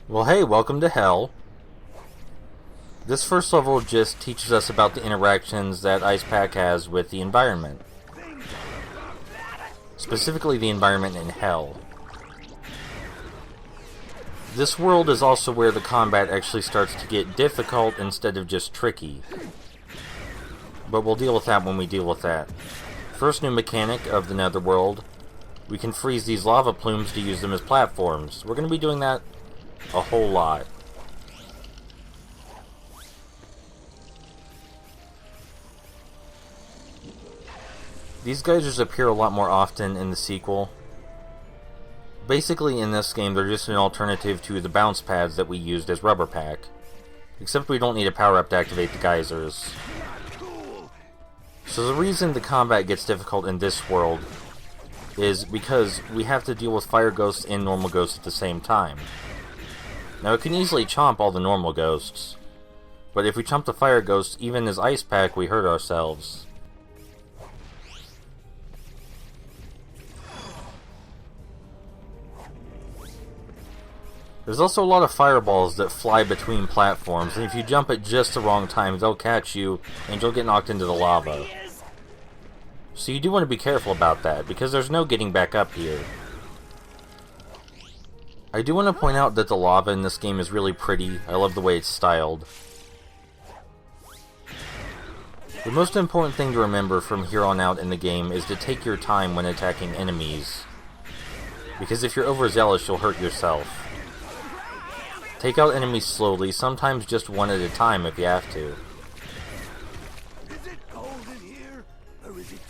Well, hey, welcome to Hell. This first level just teaches us about the interactions that Ice Pack has with the environment. Specifically, the environment in Hell. This world is also where the combat actually starts to get difficult instead of just tricky. But we'll deal with that when we deal with that. First new mechanic of the Netherworld. We can freeze these lava plumes to use them as platforms. We're going to be doing that a whole lot. These geysers appear a lot more often in the sequel. Basically, in this game, they're just an alternative to the bounce pads that we used as Rubber Pack. Except we don't need a power-up to activate the geysers. So the reason the combat gets difficult in this world is because we have to deal with fire ghosts and normal ghosts at the same time. Now, it can easily chomp all the normal ghosts, but if we chomp the fire ghosts, even as Ice Pack, we hurt ourselves. There's also a lot of fireballs that fly between platforms, and if you jump at just the wrong time, they'll catch you, and you'll get knocked into the lava. So you do want to be careful about that, because there's no getting back up here. I do want to point out that the lava in this game is really pretty. I love the way it's styled. The most important thing to remember from here on out in the game is to take your time when attacking enemies, because if you're overzealous, you'll hurt yourself. Take out enemies slowly, sometimes just one at a time if you have to.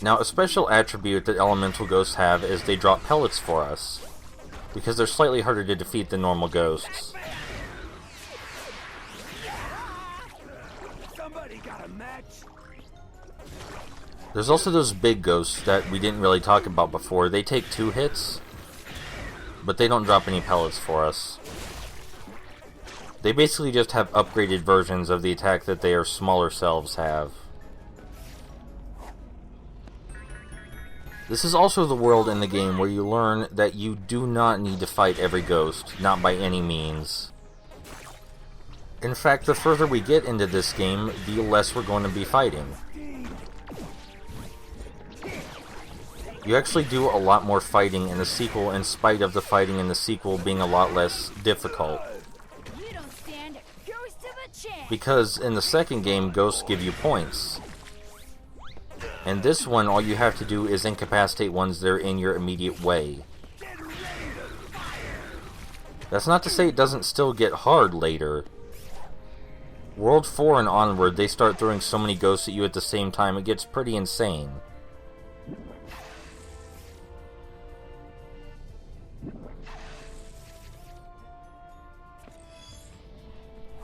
Now, a special attribute that elemental ghosts have is they drop pellets for us, because they're slightly harder to defeat than normal ghosts. There's also those big ghosts that we didn't really talk about before. They take 2 hits, but they don't drop any pellets for us. They basically just have upgraded versions of the attack that their smaller selves have. This is also the world in the game where you learn that you do not need to fight every ghost, not by any means. In fact, the further we get into this game, the less we're going to be fighting. You actually do a lot more fighting in the sequel in spite of the fighting in the sequel being a lot less difficult. Because in the second game, ghosts give you points. In this one, all you have to do is incapacitate ones that are in your immediate way. That's not to say it doesn't still get hard later. World 4 and onward, they start throwing so many ghosts at you at the same time, it gets pretty insane.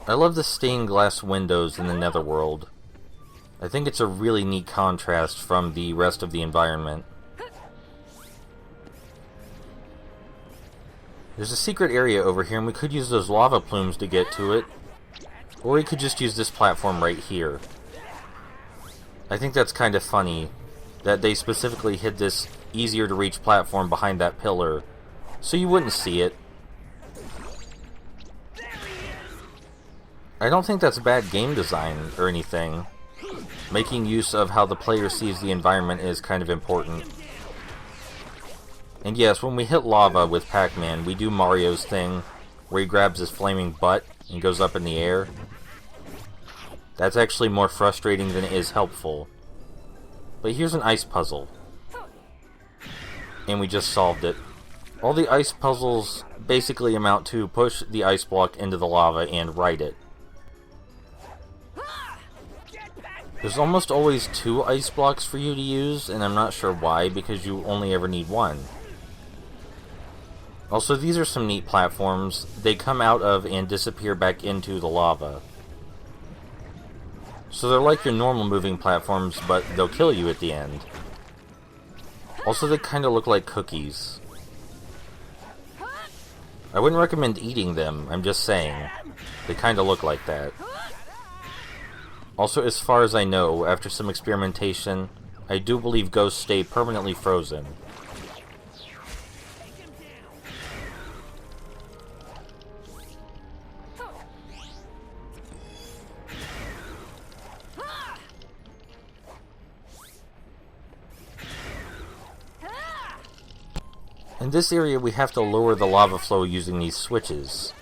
I love the stained glass windows in the Netherworld. I think it's a really neat contrast from the rest of the environment. There's a secret area over here, and we could use those lava plumes to get to it. Or we could just use this platform right here. I think that's kind of funny, that they specifically hid this easier to reach platform behind that pillar, so you wouldn't see it. I don't think that's bad game design or anything. Making use of how the player sees the environment is kind of important. And yes, when we hit lava with Pac-Man, we do Mario's thing, where he grabs his flaming butt and goes up in the air. That's actually more frustrating than it is helpful. But here's an ice puzzle. And we just solved it. All the ice puzzles basically amount to push the ice block into the lava and right it. There's almost always 2 ice blocks for you to use, and I'm not sure why, because you only ever need 1. Also, these are some neat platforms. They come out of and disappear back into the lava. So they're like your normal moving platforms, but they'll kill you at the end. Also, they kind of look like cookies. I wouldn't recommend eating them, I'm just saying. They kind of look like that. Also, as far as I know, after some experimentation, I do believe ghosts stay permanently frozen. In this area, we have to lower the lava flow using these switches.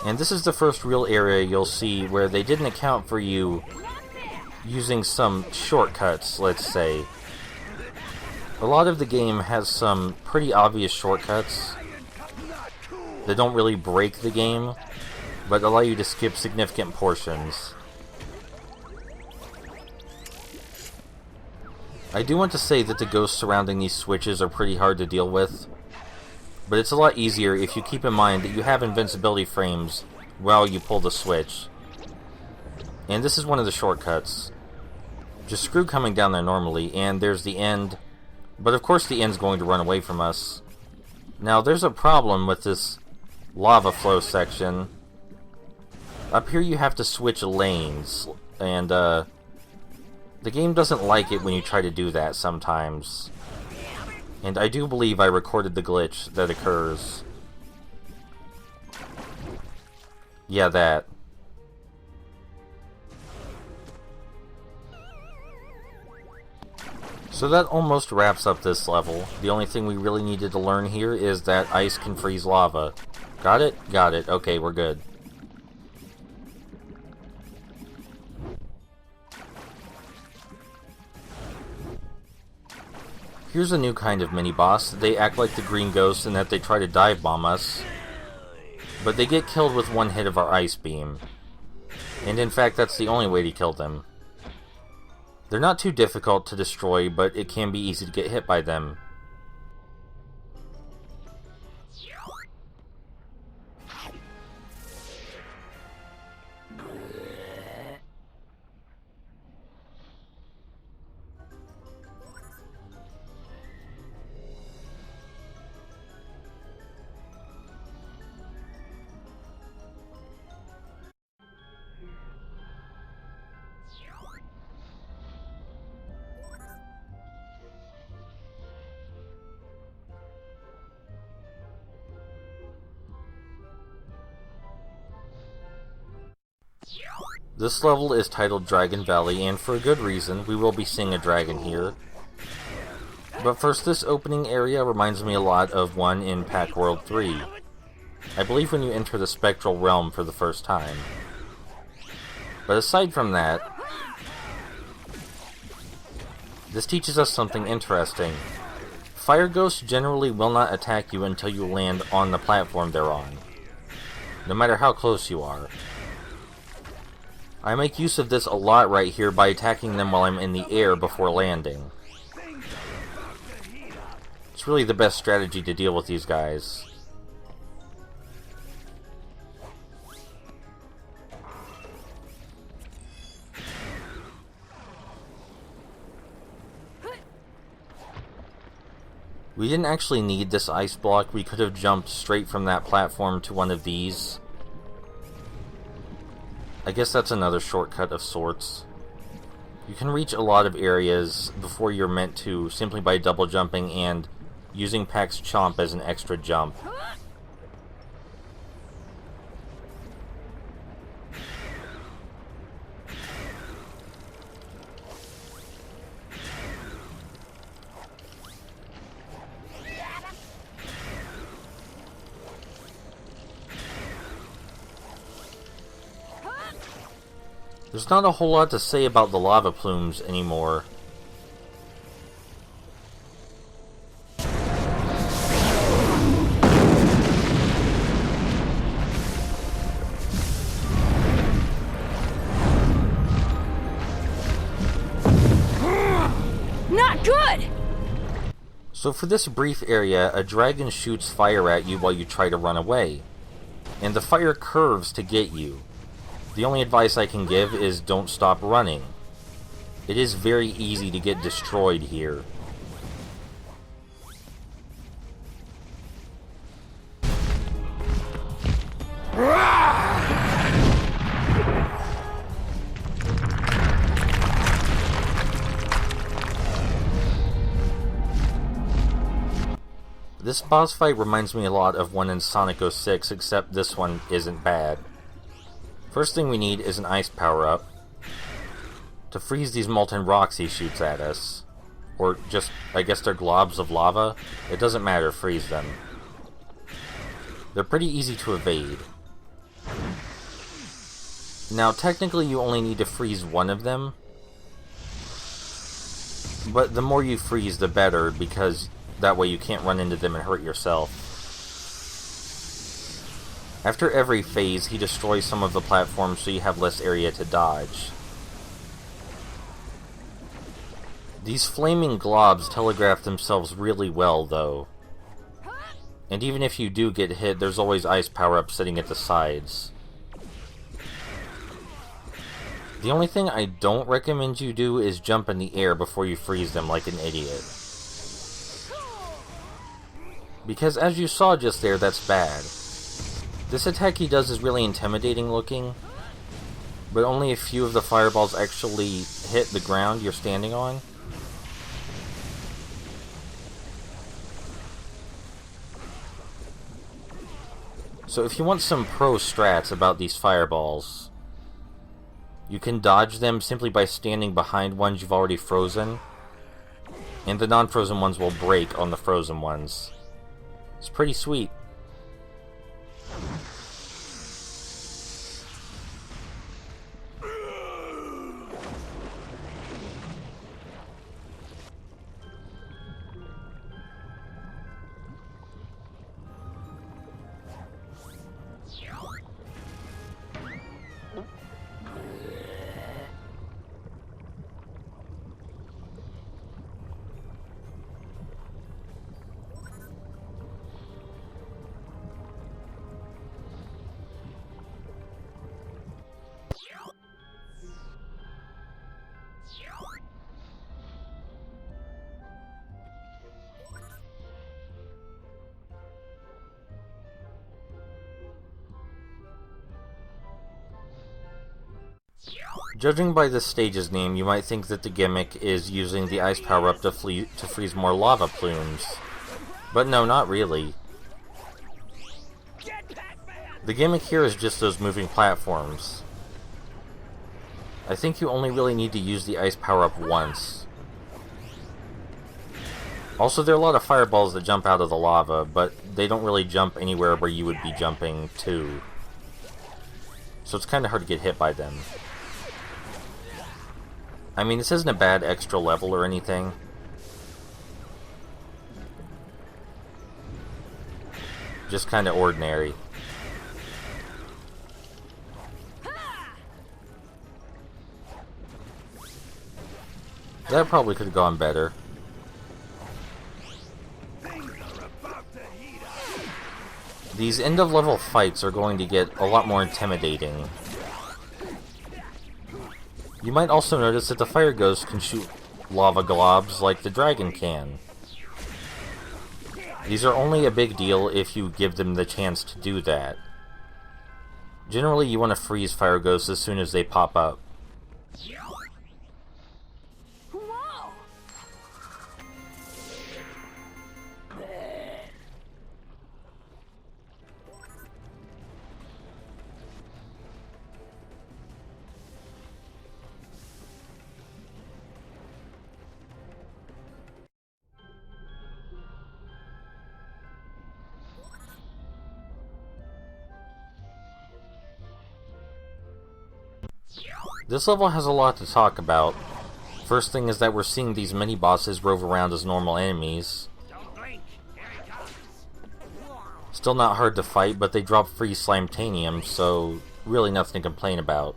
And this is the first real area you'll see where they didn't account for you using some shortcuts, let's say. A lot of the game has some pretty obvious shortcuts that don't really break the game, but allow you to skip significant portions. I do want to say that the ghosts surrounding these switches are pretty hard to deal with, but it's a lot easier if you keep in mind that you have invincibility frames while you pull the switch. And this is one of the shortcuts. Just screw coming down there normally, and there's the end, but of course the end's going to run away from us. Now there's a problem with this lava flow section. Up here you have to switch lanes, and the game doesn't like it when you try to do that sometimes. And I do believe I recorded the glitch that occurs. Yeah, that. So that almost wraps up this level. The only thing we really needed to learn here is that ice can freeze lava. Got it? Got it. Okay, we're good. Here's a new kind of mini-boss. They act like the green ghosts in that they try to dive bomb us, but they get killed with one hit of our ice beam. And in fact, that's the only way to kill them. They're not too difficult to destroy, but it can be easy to get hit by them. This level is titled Dragon Valley, and for a good reason. We will be seeing a dragon here. But first, this opening area reminds me a lot of one in Pac-World 3. I believe when you enter the Spectral Realm for the first time. But aside from that, this teaches us something interesting. Fire ghosts generally will not attack you until you land on the platform they're on, no matter how close you are. I make use of this a lot right here by attacking them while I'm in the air before landing. It's really the best strategy to deal with these guys. We didn't actually need this ice block. We could have jumped straight from that platform to one of these. I guess that's another shortcut of sorts. You can reach a lot of areas before you're meant to simply by double jumping and using Pac's Chomp as an extra jump. There's not a whole lot to say about the lava plumes anymore. Not good! So for this brief area, a dragon shoots fire at you while you try to run away. And the fire curves to get you. The only advice I can give is don't stop running. It is very easy to get destroyed here. This boss fight reminds me a lot of one in Sonic 06, except this one isn't bad. First thing we need is an ice power-up to freeze these molten rocks he shoots at us. or just, I guess they're globs of lava. It doesn't matter, freeze them. They're pretty easy to evade. Now, technically you only need to freeze one of them, but the more you freeze, the better, because that way you can't run into them and hurt yourself. After every phase, he destroys some of the platforms so you have less area to dodge. These flaming globs telegraph themselves really well, though. And even if you do get hit, there's always ice power-ups sitting at the sides. The only thing I don't recommend you do is jump in the air before you freeze them like an idiot. Because as you saw just there, that's bad. This attack he does is really intimidating looking, but only a few of the fireballs actually hit the ground you're standing on. So if you want some pro strats about these fireballs, you can dodge them simply by standing behind ones you've already frozen, and the non-frozen ones will break on the frozen ones. It's pretty sweet. Judging by this stage's name, you might think that the gimmick is using the ice power-up to freeze more lava plumes. But no, not really. The gimmick here is just those moving platforms. I think you only really need to use the ice power-up once. Also, there are a lot of fireballs that jump out of the lava, but they don't really jump anywhere where you would be jumping to. So it's kind of hard to get hit by them. I mean, this isn't a bad extra level or anything. Just kind of ordinary. That probably could have gone better. These end-of-level fights are going to get a lot more intimidating. You might also notice that the fire ghost can shoot lava globs like the dragon can. These are only a big deal if you give them the chance to do that. Generally, you want to freeze fire ghosts as soon as they pop up. This level has a lot to talk about. First thing is that we're seeing these mini-bosses rove around as normal enemies. Still not hard to fight, but they drop free Slimetanium, so really nothing to complain about.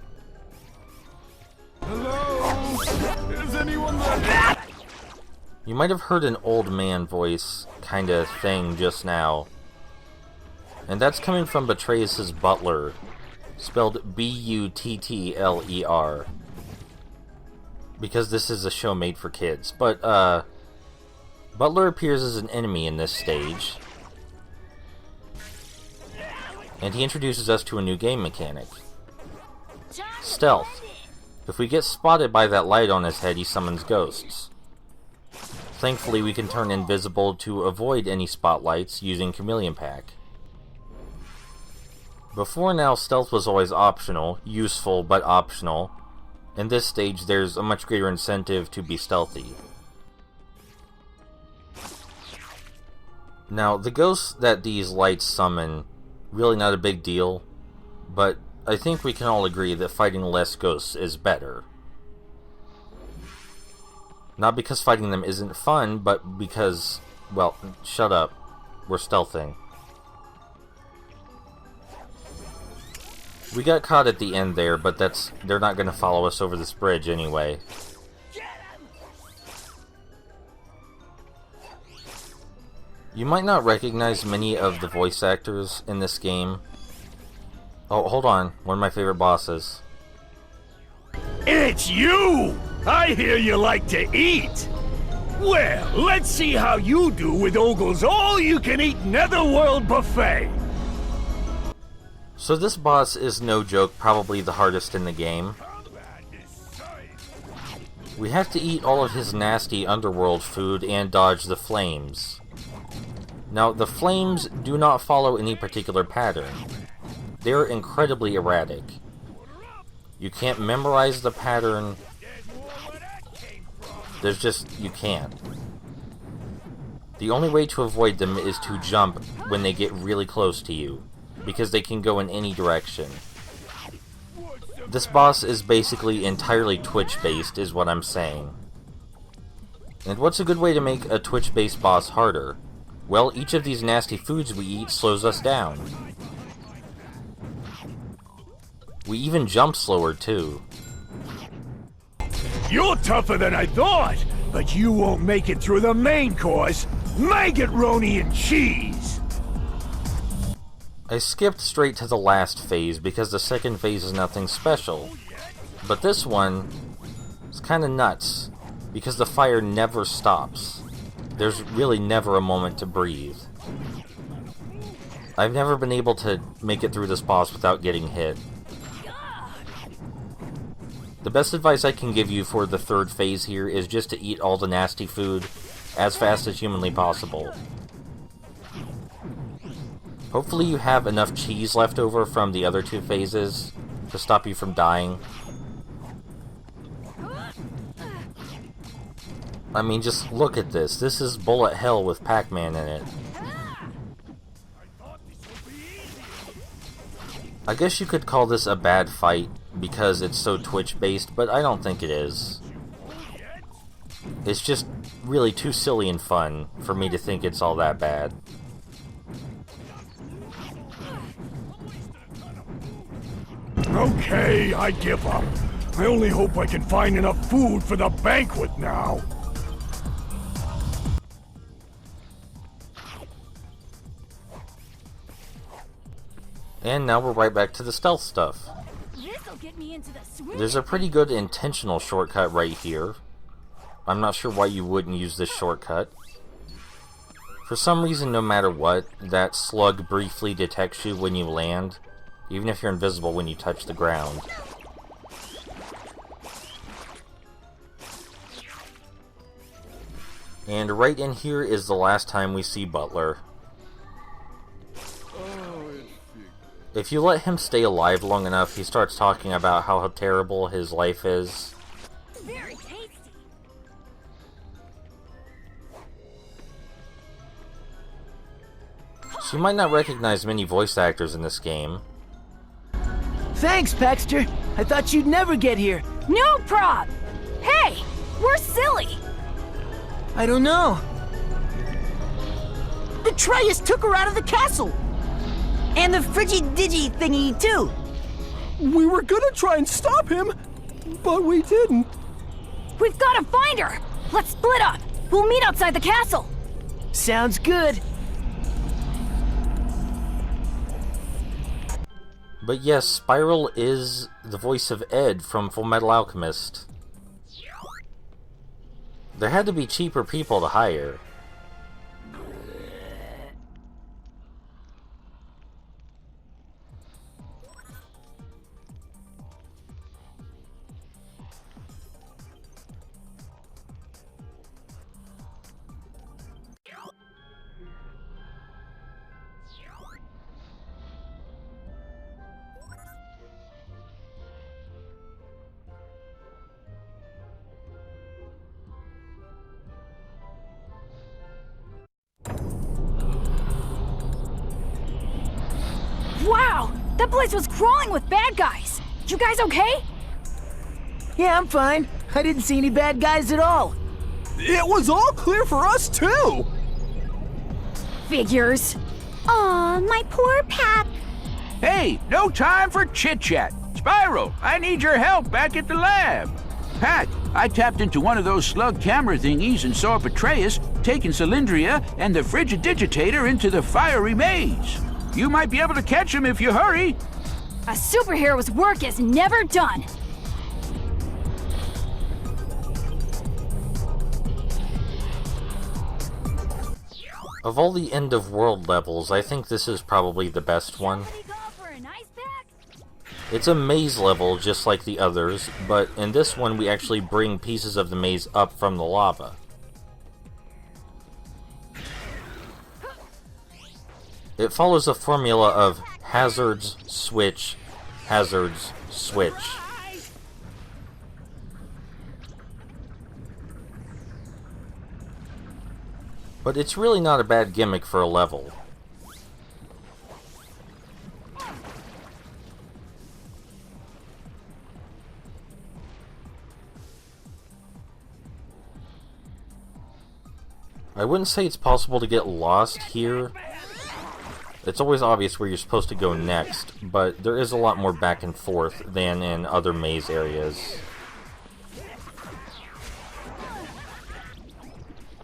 Hello? Is anyone there? You might have heard an old man voice kinda thing just now. And that's coming from Betrayus' butler. Spelled B-U-T-T-L-E-R. Because this is a show made for kids. But, Butler appears as an enemy in this stage. And he introduces us to a new game mechanic. Stealth. If we get spotted by that light on his head, he summons ghosts. Thankfully, we can turn invisible to avoid any spotlights using Chameleon Pack. Before now, stealth was always optional, useful but optional. In this stage, there's a much greater incentive to be stealthy. Now, the ghosts that these lights summon, really not a big deal, but I think we can all agree that fighting less ghosts is better. Not because fighting them isn't fun, but because, well, shut up. We're stealthing. We got caught at the end there, but they're not going to follow us over this bridge anyway. You might not recognize many of the voice actors in this game. Oh, hold on. One of my favorite bosses. It's you! I hear you like to eat! Well, let's see how you do with Ogle's all-you-can-eat Netherworld buffet! So this boss is no joke, probably the hardest in the game. We have to eat all of his nasty underworld food and dodge the flames. Now, the flames do not follow any particular pattern. They're incredibly erratic. You can't memorize the pattern. You can't. The only way to avoid them is to jump when they get really close to you, because they can go in any direction. This boss is basically entirely Twitch-based, is what I'm saying. And what's a good way to make a Twitch-based boss harder? Well, each of these nasty foods we eat slows us down. We even jump slower, too. You're tougher than I thought, but you won't make it through the main course. Maggotroni and cheese! I skipped straight to the last phase because the second phase is nothing special. But this one is kinda nuts, because the fire never stops. There's really never a moment to breathe. I've never been able to make it through this boss without getting hit. The best advice I can give you for the third phase here is just to eat all the nasty food as fast as humanly possible. Hopefully you have enough cheese left over from the other two phases to stop you from dying. I mean, just look at this. This is bullet hell with Pac-Man in it. I guess you could call this a bad fight because it's so Twitch-based, but I don't think it is. It's just really too silly and fun for me to think it's all that bad. Okay, I give up. I only hope I can find enough food for the banquet now. And now we're right back to the stealth stuff. This'll get me into the swing. There's a pretty good intentional shortcut right here. I'm not sure why you wouldn't use this shortcut. For some reason, no matter what, that slug briefly detects you when you land, even if you're invisible when you touch the ground. And right in here is the last time we see Butler. If you let him stay alive long enough, he starts talking about how terrible his life is. Very tasty. So you might not recognize many voice actors in this game. Thanks, Paxter. I thought you'd never get here. No prob. Hey, we're silly. I don't know. The Atreus took her out of the castle. And the Friggy-Diggy thingy, too. We were gonna try and stop him, but we didn't. We've got to find her. Let's split up. We'll meet outside the castle. Sounds good. But yes, Spiral is the voice of Ed from Fullmetal Alchemist. There had to be cheaper people to hire. That place was crawling with bad guys. You guys okay? Yeah, I'm fine. I didn't see any bad guys at all. It was all clear for us, too! Figures. Aw, my poor Pac. Hey, no time for chit-chat. Spyro, I need your help back at the lab. Pat, I tapped into one of those slug camera thingies and saw Petraeus taking Cylindria and the Frigidigitator into the fiery maze. You might be able to catch him if you hurry. A superhero's work is never done. Of all the end-of-world levels, I think this is probably the best one. Ready to go for an ice pack? It's a maze level just like the others, but in this one we actually bring pieces of the maze up from the lava. It follows a formula of hazards, switch, hazards, switch. But it's really not a bad gimmick for a level. I wouldn't say it's possible to get lost here. It's always obvious where you're supposed to go next, but there is a lot more back and forth than in other maze areas.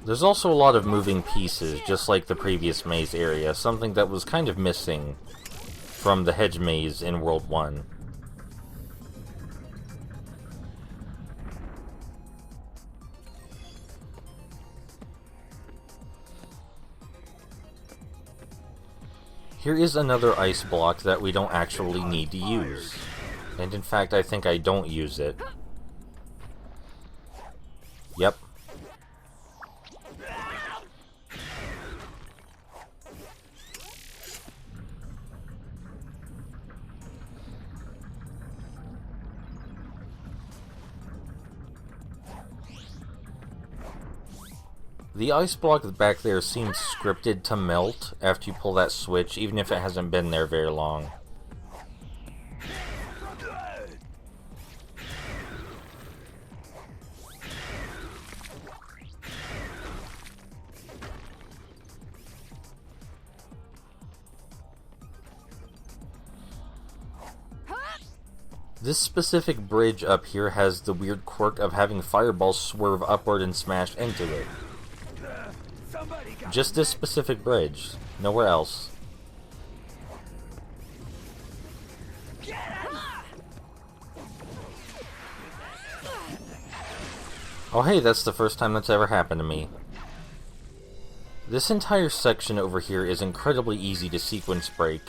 There's also a lot of moving pieces, just like the previous maze area, something that was kind of missing from the hedge maze in World 1. Here is another ice block that we don't actually need to use. And in fact, I think I don't use it. Yep. The ice block back there seems scripted to melt after you pull that switch, even if it hasn't been there very long. This specific bridge up here has the weird quirk of having fireballs swerve upward and smash into it. Just this specific bridge, nowhere else. Oh hey, that's the first time that's ever happened to me. This entire section over here is incredibly easy to sequence break.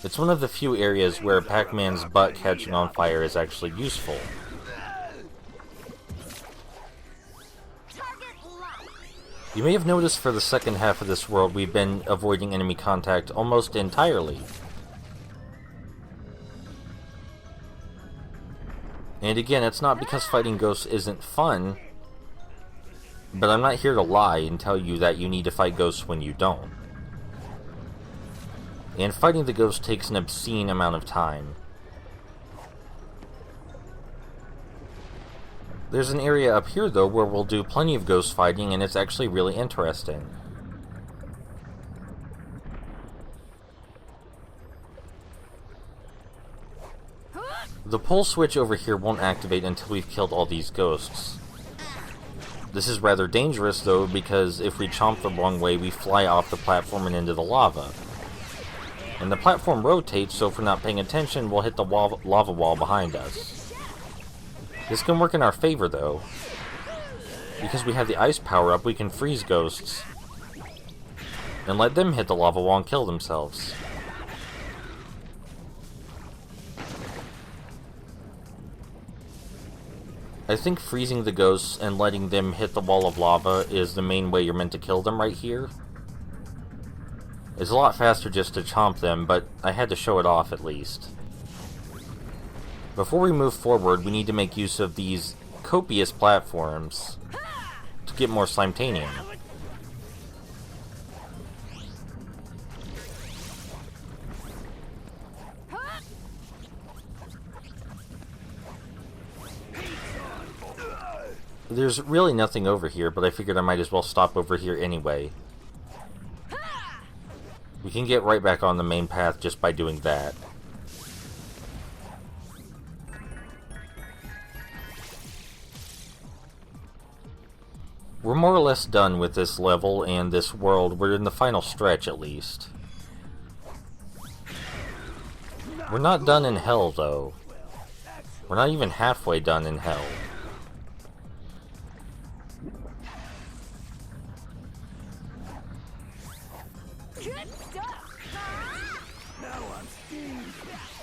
It's one of the few areas where Pac-Man's butt catching on fire is actually useful. You may have noticed for the second half of this world we've been avoiding enemy contact almost entirely. And again, it's not because fighting ghosts isn't fun, but I'm not here to lie and tell you that you need to fight ghosts when you don't. And fighting the ghost takes an obscene amount of time. There's an area up here, though, where we'll do plenty of ghost fighting, and it's actually really interesting. The pull switch over here won't activate until we've killed all these ghosts. This is rather dangerous, though, because if we chomp the wrong way, we fly off the platform and into the lava. And the platform rotates, so if we're not paying attention, we'll hit the lava wall behind us. This can work in our favor, though. Because we have the ice power up, we can freeze ghosts. And let them hit the lava wall and kill themselves. I think freezing the ghosts and letting them hit the wall of lava is the main way you're meant to kill them right here. It's a lot faster just to chomp them, but I had to show it off at least. Before we move forward, we need to make use of these copious platforms to get more Slimetanium. There's really nothing over here, but I figured I might as well stop over here anyway. We can get right back on the main path just by doing that. We're more or less done with this level and this world. We're in the final stretch, at least. We're not done in hell, though. We're not even halfway done in hell. Good stuff. Now I'm Steve.